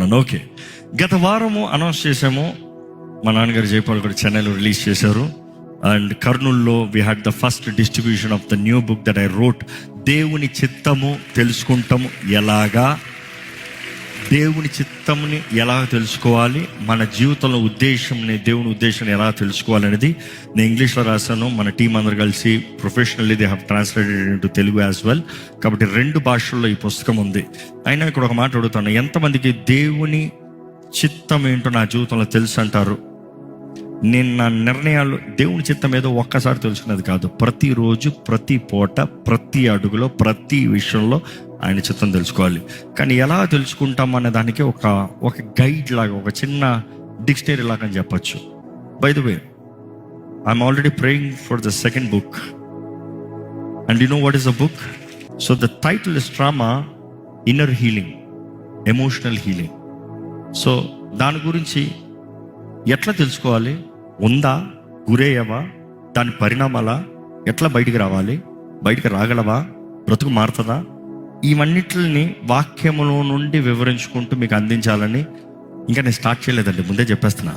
ఉన్నాను. ఓకే, గత వారము అనౌన్స్ చేసాము, మా నాన్నగారు జైపాల్ కూడా చెన్నైలో రిలీజ్ చేశారు. అండ్ కర్నూల్లో we had the first distribution of the new book that I wrote. దేవుని చిత్తము తెలుసుకుంటాము ఎలాగా, దేవుని చిత్తముని ఎలా తెలుసుకోవాలి, మన జీవితంలో ఉద్దేశంని, దేవుని ఉద్దేశం ఎలా తెలుసుకోవాలి అనేది నేను ఇంగ్లీష్లో రాశాను. మన టీం అందరు కలిసి professionally they have translated into Telugu as well. కాబట్టి 2 భాషల్లో ఈ పుస్తకం ఉంది. అయినా ఇక్కడ ఒక మాట అడుగుతాను, ఎంతమందికి దేవుని చిత్తం ఏంటో నా జీవితంలో తెలుసు అంటారు? నేను నా నిర్ణయాలు, దేవుని చిత్తం ఏదో ఒక్కసారి తెలుసుకున్నది కాదు, ప్రతిరోజు, ప్రతి పూట, ప్రతి అడుగులో, ప్రతి విషయంలో ఆయన చిత్తం తెలుసుకోవాలి. కానీ ఎలా తెలుసుకుంటాం అనే దానికి ఒక గైడ్ లాగా, ఒక చిన్న డిక్షనరీ లాగా అని చెప్పచ్చు. By the way, I'm already praying for the second book. And you know what is the book? So the title is trauma, inner healing, emotional healing. So దాని గురించి ఎట్లా తెలుసుకోవాలి, ఉందా, గురయ్యావా, దాని పరిణామాలా, ఎట్లా బయటికి రావాలి, బయటికి రాగలవా, బ్రతుకు మారుతుందా, ఇవన్నిటిని వాక్యములో నుండి వివరించుకుంటూ మీకు అందించాలని ఇంకా నేను స్టార్ట్ చేయలేదండి, ముందే చెప్పేస్తున్నా.